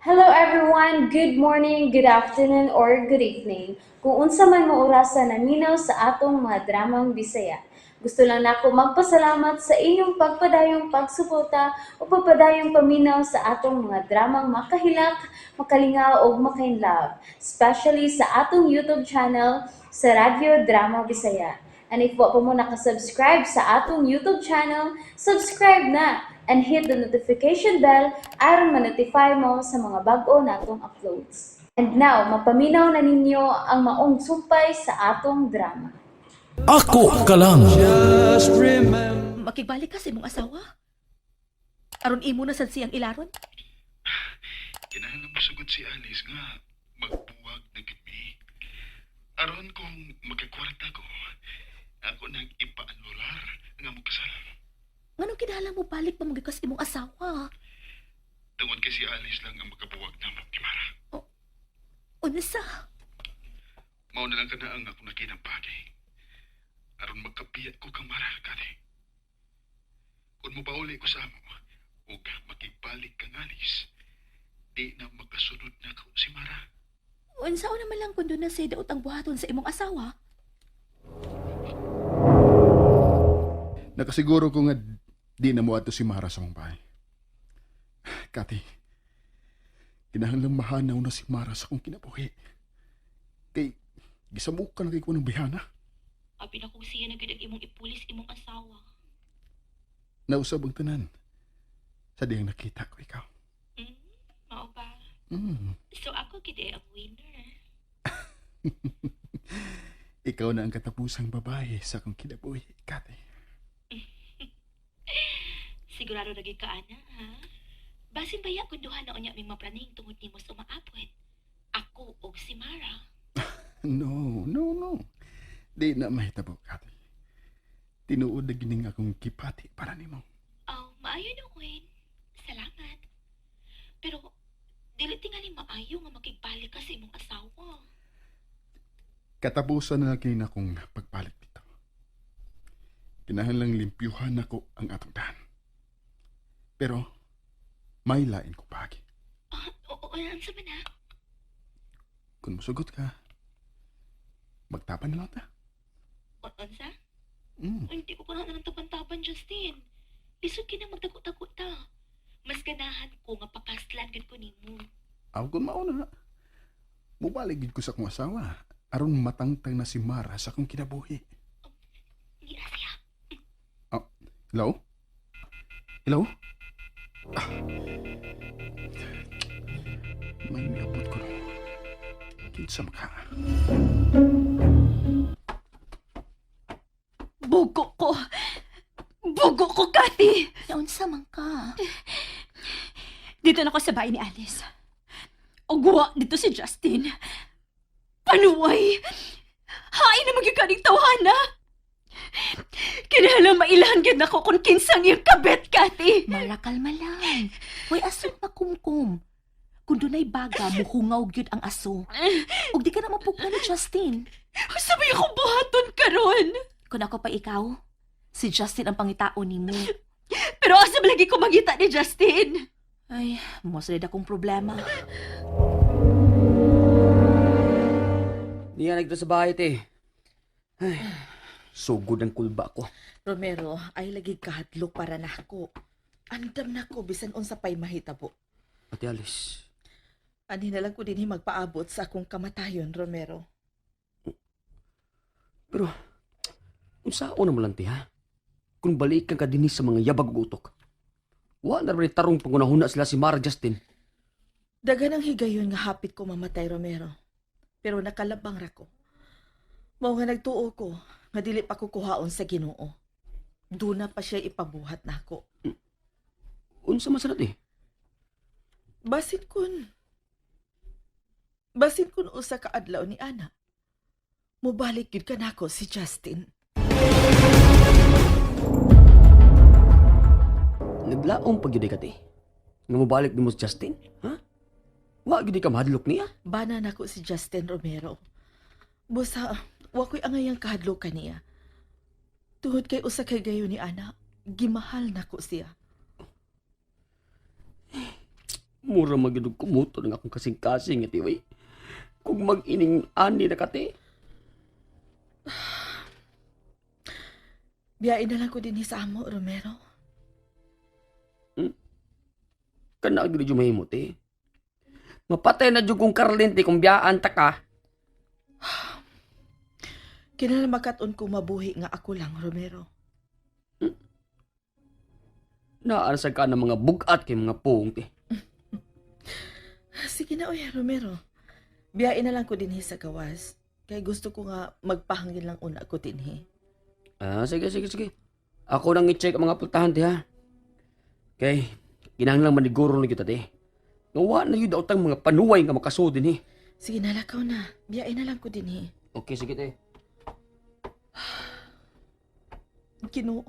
Hello everyone, good morning, good afternoon, or good evening. Kung unsa man mo orasan naminaw sa atong mga dramang Bisaya. Gusto lang nako magpasalamat sa inyong pagpadayong pagsuporta o pagpadayong paminaw sa atong mga dramang makahilak, makalingaw o makainlove, especially sa atong YouTube channel sa Radyo Drama Bisaya. And if wa pa mo nakasubscribe sa atong YouTube channel, subscribe na and hit the notification bell aron ma-notify mo sa mga bag-o natong uploads. And now, mapaminaw na ninyo ang maong sumpay sa atong drama. Ako ka lang. Makigbalik ka sa imong asawa? Aron imo na sad siyang ilaron? Kinahanglan masugod si Alice nga magbuwag na gimi. Aron kung magkakwarta ko, ako nang ipaanular nga magkasal. Nganong kinahanglan mo balik pa magikas imong asawa? Tungod kay si Alice lang ang makabuwag na Mara. Unsa? Mao na lang ka na ang ako nakinampagi. Aron magkapiyat ko kang Mara kani. Kung mapauli ko sa amo, ug makigbalik kang Alice, di na makasunod na ko si Mara. Unsa o naman lang kung doon na siya daot ang buhaton sa imong asawa? Nakasiguro ko nga di na mo ato si Mara sa mong bahay. Kati, kinahanglang mahanaw na si Mara sa kong kinabuhi. Kay, gisamuk ka na kay ko ng bihana. Abi na kung siya nagidag imong ipulis imong asawa. Nausab ang tanan. Sa diyang nakita ko ikaw. Mao ba? Mm. So ako gid ang winner. Ikaw na ang katapusang babae sa kong kinabuhi, Kati. Sigurado lagi ka ana, ha? Basin baya kung duha na unya may maplaning tungod nimo sa maapon. Ako og si Mara. No. Di na mahitabo, Kati. Tinuod na gining akong kipati para nimo. Oh, maayo na Wayne. Salamat. Pero dili tingali maayo nga makigbalik ka sa imong asawa. Katapusan na lagi na akong pagpalit dito. Kinahanglang limpyuhan ako ang atong dahan. Pero, may lain ko pagi. Oo, ano sa man ha? Kung masugot ka, magtapan na lang ta. Unsa? Mm. Hindi ko pa na ng tapan-tapan, Justin. Lisod ka na magtago-tago ta. Mas ganahan ko nga pakaslan gid ko nimo. Aw, kung mauna. Mubaligid ko sa kong asawa. Aron matangtang na si Mara sa kong kinabuhi. Hindi na siya. Oh, hello? Hello? May niabot ko. Kinsa maka. Bugo ko! Bugo ko, Kati! Naunsa man ka? Dito na ako sa bahay ni Alice. Ugwa dito si Justin. Panuway! Hain na magikaning tawhana! Kinahanglan mailahan gyud nako kung kinsang iyang kabet, Kati! Mara, kalma lang. Way aso makumkum. Kung dunay baga, muhungaw gyud ang aso. Ug di ka na mapugna ni Justin. Sabi ako buhaton karon. Kung ako pa ikaw, si Justin ang pangitaon nimo. Pero asa lagi ko magita ni Justin? Ay, mosalid akong problema. Diyan nagto sa bahay, te. Ay, sugod ang kulba ko. Romero, ay lagi kahadlok para nako. Andam nako bisan unsa pay mahitabo. Ate Alice, Ani na lang ko dinhi magpaabot sa akong kamatayon, Romero. pero kung saan mo lang, te, ha? Kung balikan ka din sa mga yabag ug utok. Wa na rin tarong pangunahuna sila si Mara Justin. Dagan ang higayon nga hapit ko mamatay, Romero. Pero nakalabang ra ko. Mao nga nagtuo ko nga dili pa ko kuhaon sa Ginoo. Duna pa siya ipabuhat nako. Unsa masarap, eh? Basin kun usa ka adlaw ni ana. Mobalik gid ka nako si Justin. Naglaong pagyuday ka, te. Nga mabalik din mo si Justin, ha? Wa gyud ka mahadlok niya. Bana nako si Justin Romero. Busa, wa ko'y angayang kahadlok kaniya. Tuhod kay usa kay gayo ni ana, gimahal nako siya. Mura magidog kumuto ng akong kasing-kasing iti way. Kung mag-ining ani na kati. Biyain na lang ko din sa amo, Romero. Kana agad yung mahimot eh. Mapatay na dyan kong karlente kung biyaan ta ka. Kinalamakat-on ko mabuhi nga ako lang, Romero. Naansa ka ng mga bugat kay mga pung te. Sige na, oy, Romero. Biyain na lang ko din sa gawas. Kaya gusto ko nga magpahangin lang una ko din. Sige. Ako nang i-check ang mga pultahan te ha. Kay, kinahanglang maniguro na kita te. Nawa na yun daw tang mga panuway nga makasudin eh. Sige na, lakaw na. Biyain na lang ko din. Okay, sige te. Ginoo,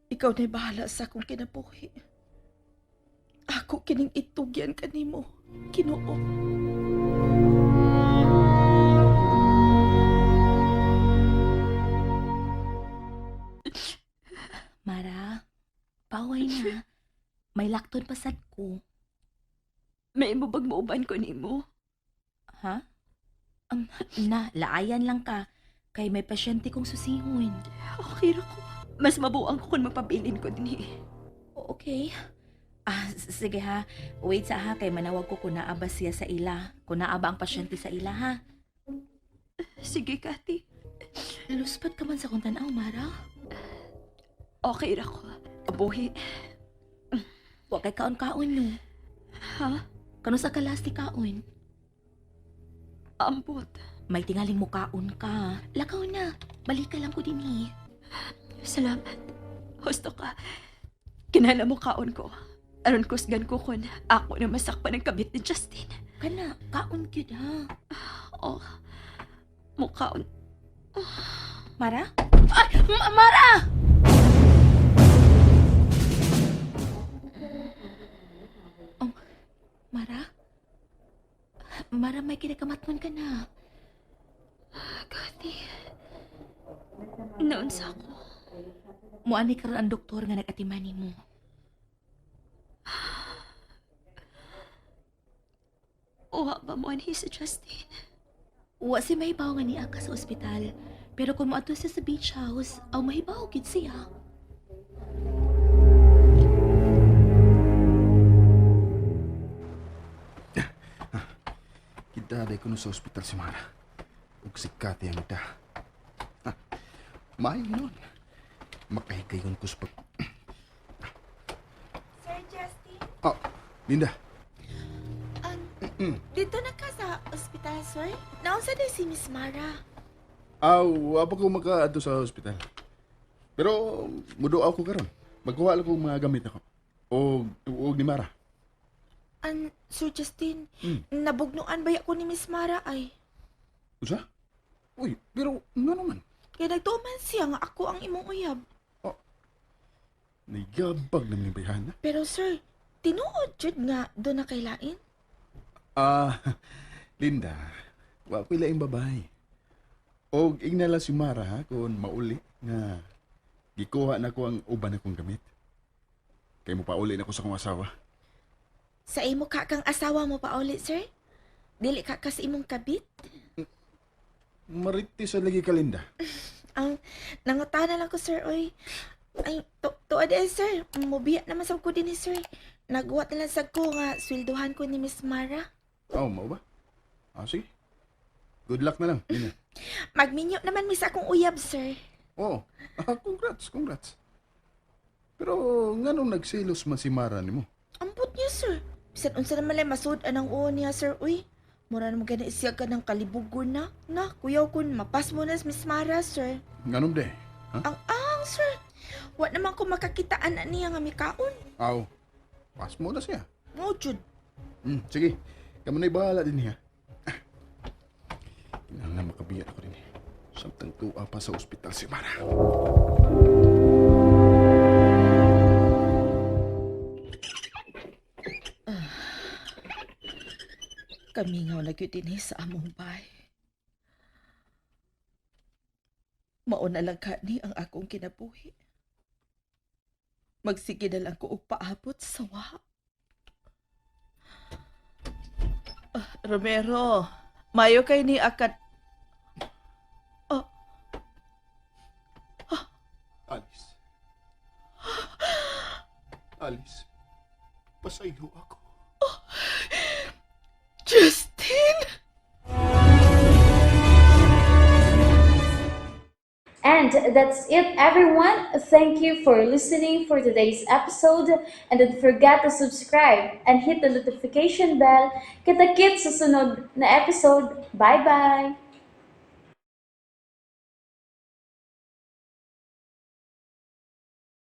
ikaw na'y bahala sa akong kinabuhi. Ako kining itugyan kanimo, Ginoo. Mara, paway na. May lakton pasad ko. May mo bag mauban ko nimo? Ha? Laayan lang ka. Kay may pasyente kong susihon. Okay ra ko. Mas mabuang ko kung magpabilin ko din eh. Okay. Sige ha. Wait sa ha. Kay manawag ko kung naaba siya sa ila. Kung naaba ang pasyente sa ila ha. Sige, Kati. Luspat ka man sa kung tanaw, Mara. Okay ra ko. Abuhi. Huwag kay kaon-kaon no. Ha? Kano sa kalasti kaon? Ambot. May tingaling mo kaon ka. Lakaw na. Balik ka lang ko din eh. Salamat. Husto ka. Kinala mo kaon ko. Aron kusgan ko kun ako na masakpan ng kabit ni Justin. Kana, kaon gyud ha. Oh. Mukhaon. Mara? Ay! Mara! Oh, Mara? Mara, may kinakamatman ka na. Kati. Noon sa ako. Muani ka rin ang doktor nga nag-atimani mo. Uwa ba mo anhi si Justin? Wa si mahibaw nga niya ka sa ospital. Pero kung maato siya sa beach house, aw mahibaw gid siya. Kidaday ko no sa ospital si Mara. Ug si Kati ang ita. May nun. Makahikayon ko sa pag... Sir Justin, Oh, Linda. dito na ka sa ospital, sir? Naunsa din si Miss Mara. Wapa ko makaadto sa ospital. Pero, mudo ako karon. Magkuha lang kong mga gamit ako. O ni Mara. Sir Justin, nabugnuan ba ko ni Miss Mara ay? Usa? Uy, pero nga naman. Kaya nagtuman siya nga ako ang imong uyab. Nagabag naman yung bayhan na. Pero sir, tinuod jud nga doon na kay lain? Linda, wa ko'y laing babae. Og ignala si Mara ha, kung mauli nga gikuha na ko ang uban akong gamit. Kay mo pauli na ko sa akong asawa. Sa imo ka kang asawa mo pa ulit, sir? Dili ka sa imong kabit? Maritis sa lagi ka, Linda. Ang nangutana lang ko, sir, oy. Ay, tuad sir. Mubiya naman sa ko din sir. Nagwa na lang sa ko nga sweldohan ko ni Miss Mara. Mau ba? Sige. Good luck na lang, Linda. Magminyo naman mis akong uyab, sir. Congrats. Pero nga nung nagsilos man si Mara ni mo? Ampot niya, sir. Bisan unsa naman lang masud anang uon niya, sir, uy. Mura naman gana isya ka ng kalibugon na. Na, kuyaw kun mapas mo na si Miss Mara, sir. Nga nung de? Ha? Ang, sir. Wa naman ko makakitaan na niya nga mikaon. Pas mo na siya. Ngo, jud. Sige, kamu na'y bahala din niya. Kinahanglan makabiyan ako din eh. Samtang tuwa pa sa ospital si Mara. Kami nga nagyutin sa among bahay. Mauna lang ni ang akong kinabuhi. Magsige na lang ko og paabot sa wa. Romero, mayo kay ni akat... Alice. Alice, pasaylo ako. Justin! And that's it, everyone. Thank you for listening for today's episode. And don't forget to subscribe and hit the notification bell. Kita-kits sa sunod na episode. Bye-bye!